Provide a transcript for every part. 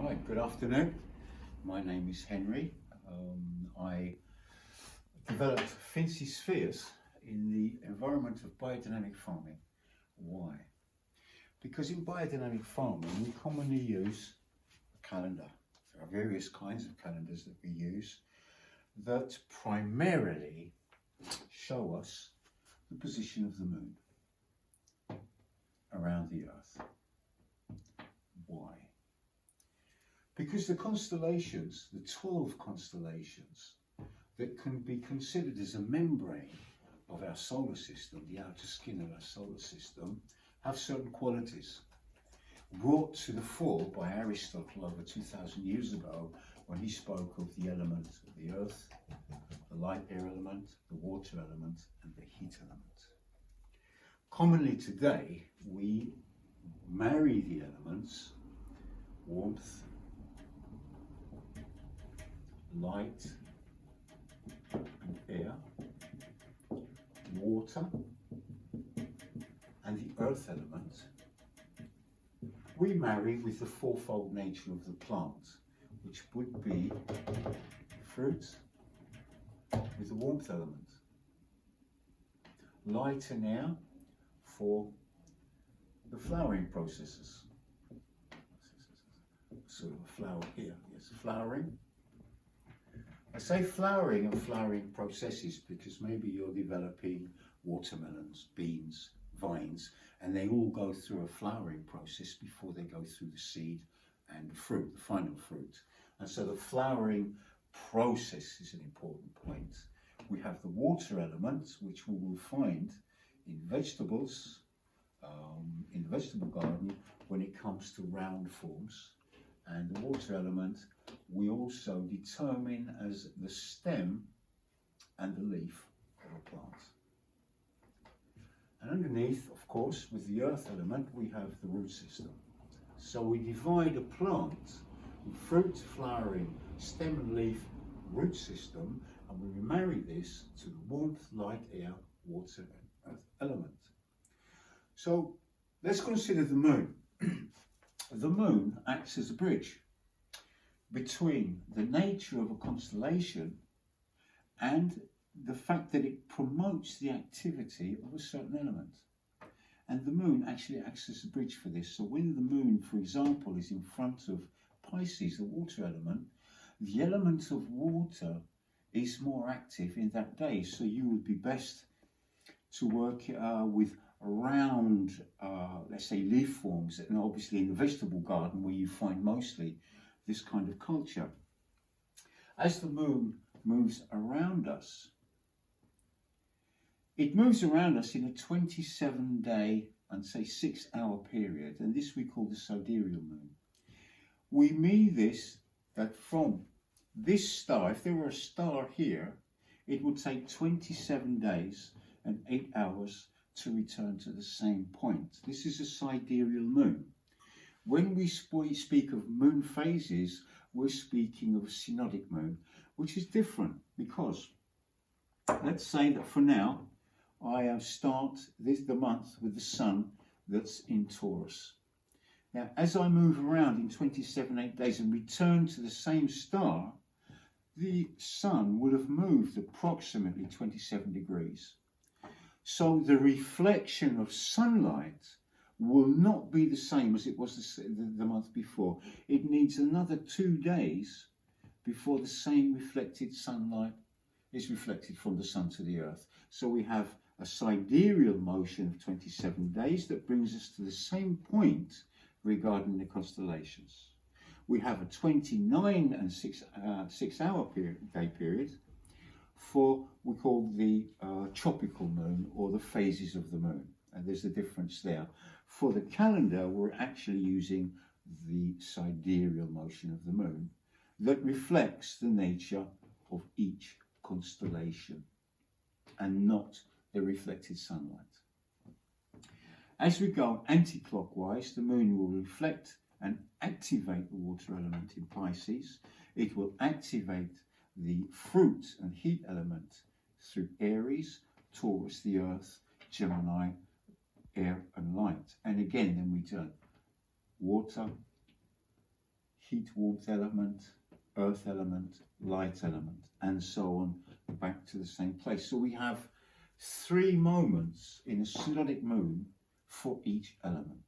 Right, good afternoon. My name is Henry. I developed Finzi spheres in the environment of biodynamic farming. Why? Because in biodynamic farming we commonly use a calendar. There are various kinds of calendars that we use that primarily show us the position of the moon around the Earth. Why? Because the constellations, the 12 constellations that can be considered as a membrane of our solar system, the outer skin of our solar system, have certain qualities brought to the fore by Aristotle over 2,000 years ago when he spoke of the elements of the earth, the light air element, the water element, and the heat element. Commonly today, we marry the elements warmth, light and air, water and the earth element, we marry with the fourfold nature of the plant, which would be fruit with the warmth element, light and air for the flowering processes. Sort of a flower here, yes, flowering. I say flowering and flowering processes because maybe you're developing watermelons, beans, vines, and they all go through a flowering process before they go through the seed and the fruit, the final fruit. And so the flowering process is an important point. We have the water element, which we will find in vegetables, in the vegetable garden, when it comes to round forms. And the water element we also determine as the stem and the leaf of a plant. And underneath, of course, with the earth element, we have the root system. So we divide a plant in fruit, flowering, stem and leaf, root system, and we marry this to the warmth, light, air, water and earth element. So let's consider the moon. The moon acts as a bridge between the nature of a constellation and the fact that it promotes the activity of a certain element. And the moon actually acts as a bridge for this. So when the moon, for example, is in front of Pisces, the water element, the element of water is more active in that day. So you would be best to work with round, let's say, leaf forms, and obviously in the vegetable garden where you find mostly this kind of culture. As the moon moves around us, it moves around us in a 27-day and say 6-hour period, and this we call the sidereal moon. We mean this, that from this star, if there were a star here, it would take 27 days and 8 hours to return to the same point. This is a sidereal moon. When we speak of moon phases, we're speaking of a synodic moon, which is different because let's say that for now, I start the month with the sun that's in Taurus. Now, as I move around in 27-8 days and return to the same star, the sun will have moved approximately 27 degrees. So the reflection of sunlight will not be the same as it was the month before. It needs another 2 days before the same reflected sunlight is reflected from the sun to the earth. So we have a sidereal motion of 27 days that brings us to the same point regarding the constellations. We have a 29 and 6-hour day period for we call the tropical moon or the phases of the moon, and there's a difference there. For the calendar, we're actually using the sidereal motion of the moon that reflects the nature of each constellation and not the reflected sunlight. As we go anti-clockwise, the moon will reflect and activate the water element in Pisces. It will activate the fruit and heat element through Aries, Taurus, the earth, Gemini, air and light. And again, then we turn water, heat, warmth element, earth element, light element, and so on, back to the same place. So we have 3 moments in a synodic moon for each element.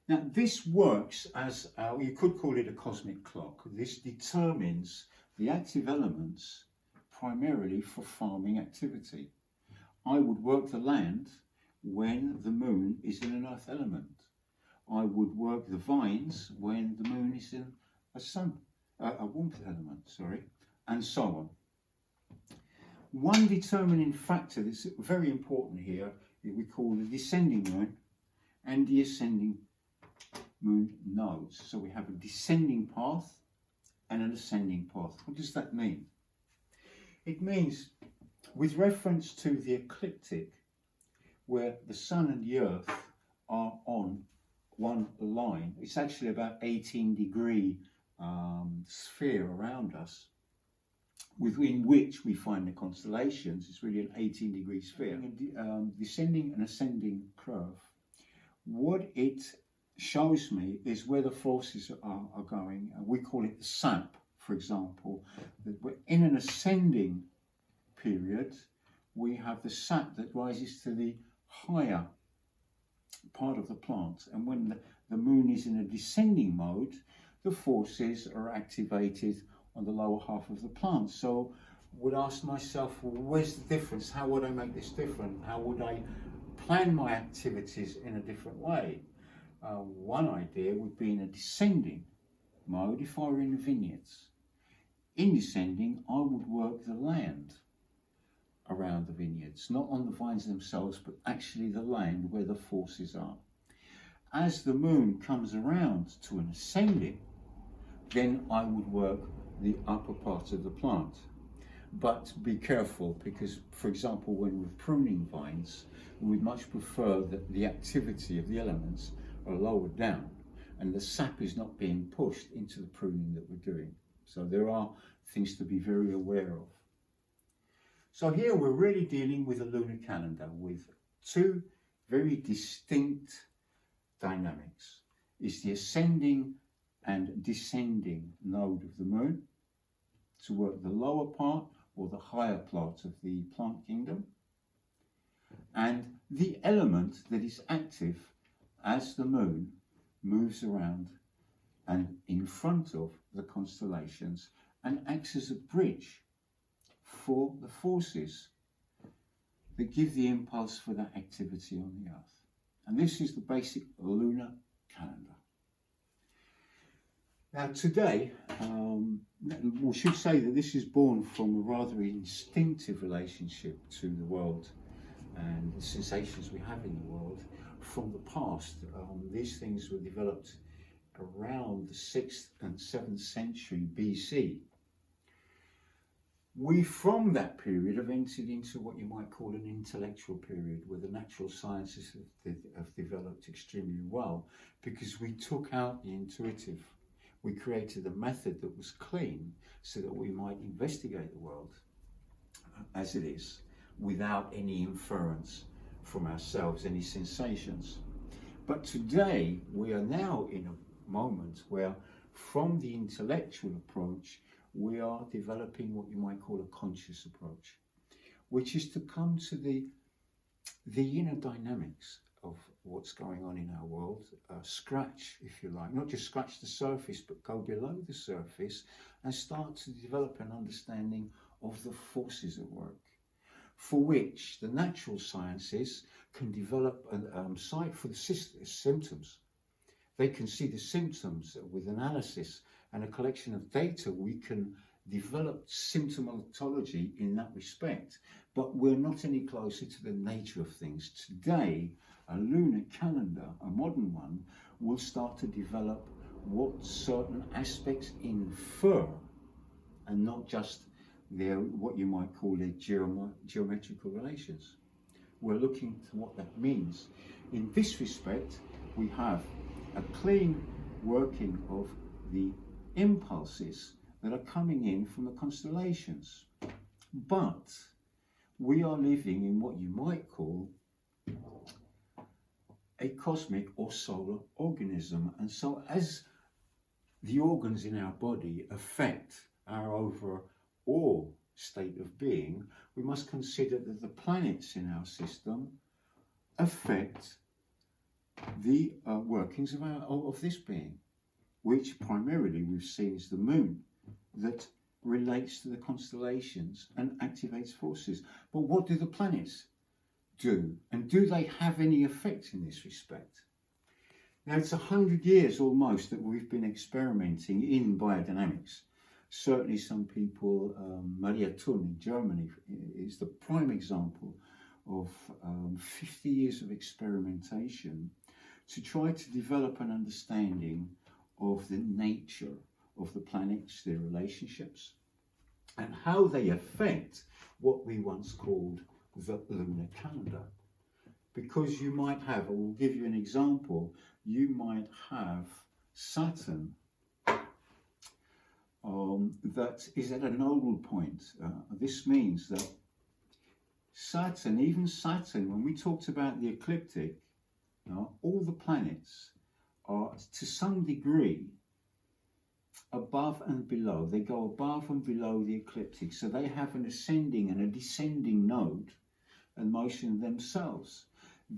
Now this works as, you could call it a cosmic clock. This determines the active elements primarily for farming activity. I would work the land when the moon is in an earth element. I would work the vines when the moon is in a warmth element, sorry, and so on. One determining factor that's very important here is we call the descending moon and the ascending moon nodes. So we have a descending path and an ascending path. What does that mean? It means, with reference to the ecliptic, where the sun and the earth are on one line, it's actually about 18-degree sphere around us, within which we find the constellations. It's really an 18-degree sphere. Descending and ascending curve. What it shows me is where the forces are going. We call it the sap, for example. That we're in an ascending period. We have the sap that rises to the higher part of the plant, and when the moon is in a descending mode, the forces are activated on the lower half of the plant. So I would ask myself, well, where's the difference? How would I make this different? How would I plan my activities in a different way? One idea would be in a descending mode if I were in the vineyards. In descending, I would work the land around the vineyards, not on the vines themselves, but actually the land where the forces are. As the moon comes around to an ascending, then I would work the upper part of the plant. But be careful, because, for example, when we're pruning vines, we would much prefer that the activity of the elements are lowered down and the sap is not being pushed into the pruning that we're doing. So there are things to be very aware of. So here we're really dealing with a lunar calendar with 2 very distinct dynamics. It's the ascending and descending node of the moon to work the lower part or the higher part of the plant kingdom, and the element that is active as the moon moves around and in front of the constellations and acts as a bridge for the forces that give the impulse for that activity on the earth. And this is the basic lunar calendar. Now today, we should say that this is born from a rather instinctive relationship to the world and the sensations we have in the world from the past. These things were developed around the 6th and 7th century BC. We, from that period, have entered into what you might call an intellectual period, where the natural sciences have developed extremely well, because we took out the intuitive. We created a method that was clean so that we might investigate the world as it is, without any inference from ourselves, any sensations. But today, we are now in a moment where, from the intellectual approach, we are developing what you might call a conscious approach, which is to come to the inner dynamics of what's going on in our world, scratch, if you like, not just scratch the surface, but go below the surface and start to develop an understanding of the forces at work, for which the natural sciences can develop a sight for the symptoms. They can see the symptoms with analysis and a collection of data. We can develop symptomatology in that respect, but we're not any closer to the nature of things. Today, a lunar calendar, a modern one, will start to develop what certain aspects infer, and not just what you might call their geometrical relations. We're looking to what that means. In this respect, we have a clean working of the impulses that are coming in from the constellations. But we are living in what you might call a cosmic or solar organism. And so as the organs in our body affect our overall state of being, we must consider that the planets in our system affect the workings of this being, which primarily we've seen is the moon, that relates to the constellations and activates forces. But what do the planets do? And do they have any effect in this respect? Now, it's 100 years almost that we've been experimenting in biodynamics. Certainly some people, Maria Thun in Germany is the prime example of 50 years of experimentation to try to develop an understanding of the nature of the planets, their relationships, and how they affect what we once called the lunar calendar. Because you might have, I will give you an example, you might have Saturn that is at a nodal point. This means that Saturn, even Saturn, when we talked about the ecliptic, all the planets are to some degree above and below. They go above and below the ecliptic, so they have an ascending and a descending node and motion themselves.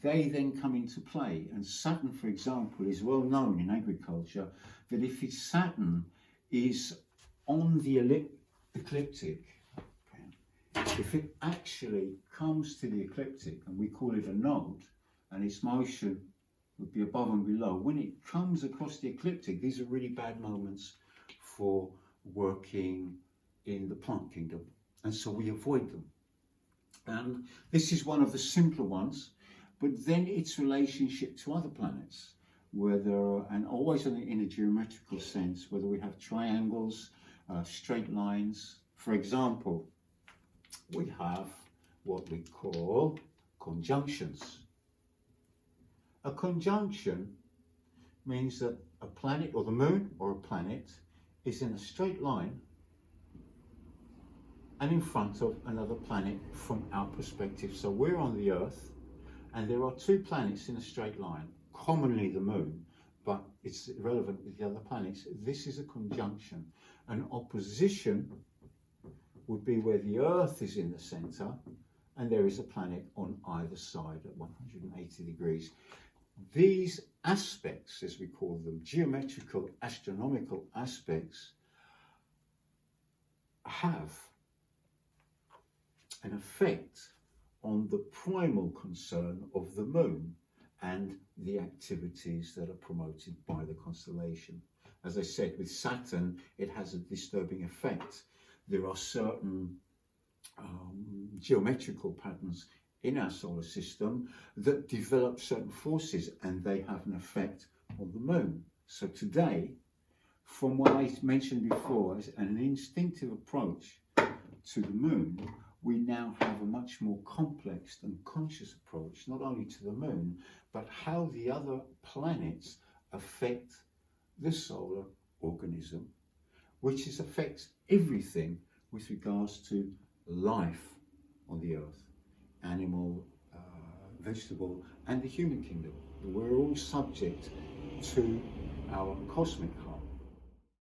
They then come into play, and Saturn, for example, is well known in agriculture that if its Saturn is on the ecliptic, if it actually comes to the ecliptic, and we call it a node, and its motion would be above and below, when it comes across the ecliptic, these are really bad moments for working in the plant kingdom, and so we avoid them. And this is one of the simpler ones, but then its relationship to other planets, whether, and always in a geometrical sense, whether we have triangles, straight lines. For example, we have what we call conjunctions. A conjunction means that a planet, or the moon or a planet, is in a straight line and in front of another planet from our perspective. So we're on the Earth and there are two planets in a straight line, commonly the moon, but it's irrelevant with the other planets. This is a conjunction. An opposition would be where the Earth is in the center and there is a planet on either side at 180 degrees. These aspects, as we call them, geometrical, astronomical aspects, have an effect on the primal concern of the moon and the activities that are promoted by the constellation. As I said, with Saturn, it has a disturbing effect. There are certain geometrical patterns in our solar system that develop certain forces, and they have an effect on the moon. So today, from what I mentioned before, as an instinctive approach to the moon, we now have a much more complex and conscious approach, not only to the moon, but how the other planets affect the solar organism, which affects everything with regards to life on the Earth, animal, vegetable, and the human kingdom. We're all subject to our cosmic